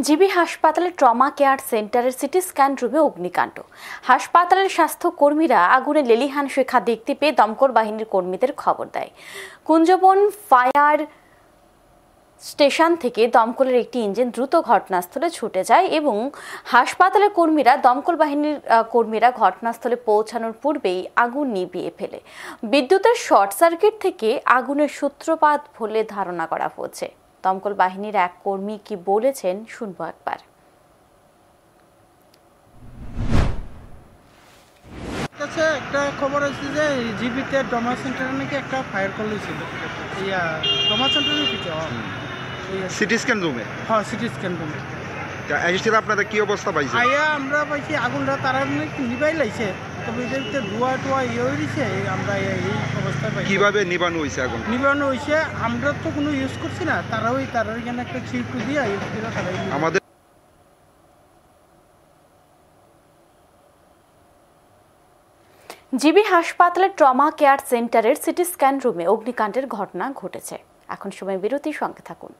GB হাসপাতালের trauma care সেন্টারের CT scan রুমে অগ্নিকাণ্ড। হাসপাতালের স্বাস্থ্য কর্মীরা আগুনে লেলিহান শিখা দেখতে পেয়ে দমকল বাহিনীর কর্মীদের খবর দেয়। কুঞ্জবন ফায়ার স্টেশন থেকে দমকলের একটি ইঞ্জিন দ্রুত ঘটনাস্থলে ছুটে যায় এবং হাসপাতালের দমকল বাহিনীর কর্মীরা ঘটনাস্থলে পৌঁছানোর পূর্বেই আগুন নিভিয়ে ফেলে। বিদ্যুতের শর্ট সার্কিট থেকে আগুনের সূত্রপাত বলে ধারণা করা হচ্ছে। দমকল বাহিনীর এক কর্মী কি বলেছেন শুনবো একবার। একটা খবর আছে যে জিবিতে ট্রমা সেন্টারে নাকি একটা ফায়ার কল হয়েছিল। ট্রমা সেন্টারের পিছনে সিটি স্ক্যান রুমে। হ্যাঁ, সিটি স্ক্যান রুমে এসেছিল। আপনারা কি অবস্থা পাইছেন? আমরা পাইছি আগুনটা তারা নিবাই লাইছে, তবে এদের ধোয়া টোয়া হয়ে দিছে। আমরা এই অবস্থায় পাই। কিভাবে নিবানো হয়েছে আগুন? নিবানো হয়েছে, আমরা তো কোনো ইউজ করছি না, তারাও এখানে একটা চিপ দিয়ে আমাদের জিবি হাসপাতালের ট্রমা কেয়ার সেন্টারের সিটি স্ক্যান রুমে অগ্নিকাণ্ডের ঘটনা ঘটেছে। এখন সময় বিরতির সঙ্গে থাকুন।